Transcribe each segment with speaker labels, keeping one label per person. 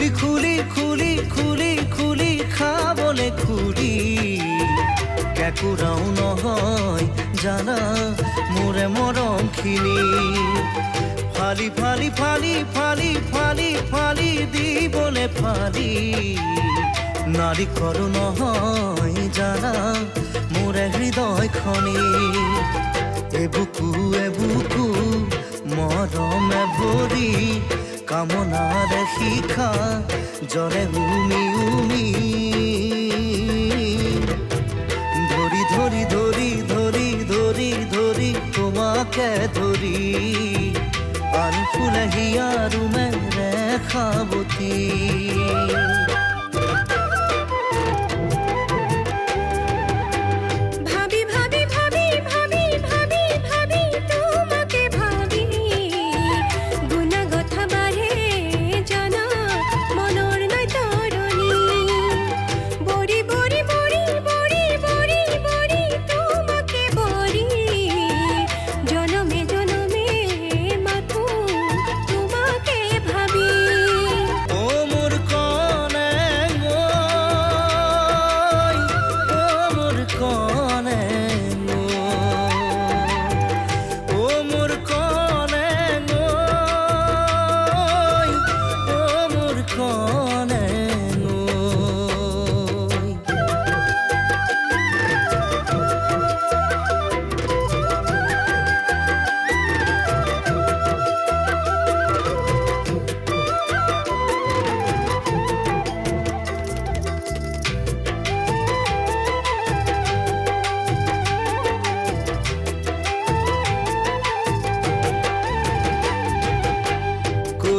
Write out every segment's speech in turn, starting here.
Speaker 1: খুলি খুলি খুলি খুলি খুলি খাবলে খুলি কেকুৰাও নহয় জানা মোৰে মৰমখিনি ফালি ফালি ফালি ফালি ফালি ফালি দিবলে ফালি নাৰী কৰো নহয় জানা মোৰে হৃদয়খনি এবুকু এবুকু মৰমে ভৰি কামনাৰে শিখা জৰে উমি উমি ধৰি ধৰি ধৰি ধৰি ধৰি ধৰি তোমাকে ধৰি পান ফুলে হিয়াৰো মেৰে খাবতি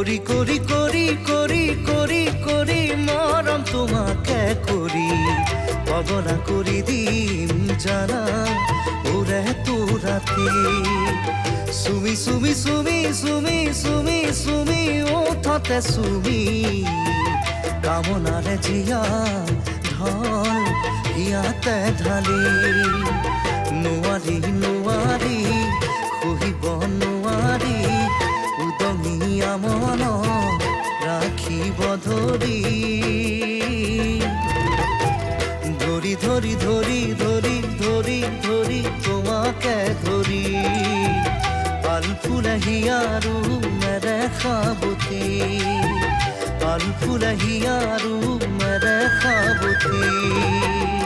Speaker 1: করি করি করি করি করি করি মরম তোমাকে করি পগলা করি দিম জানা ওরে তোরাতে সুমি সুমি সুমি সুমি সুমি সুমি ওঠতে সুমি কামনাৰে জিয়া ঢল ইয়াতে ঢালি নোৱাৰি নোৱাৰি সহিব নোৱাৰি উদঙিয়া মন ৰাখিব ধৰি ধৰি ধৰি ধৰি ধৰি ধৰি ধৰি তোমাকে ধৰি পাল ফুলে হিয়াৰো মেৰে খাবতি পাল ফুলে হিয়াৰো মেৰে খাবতি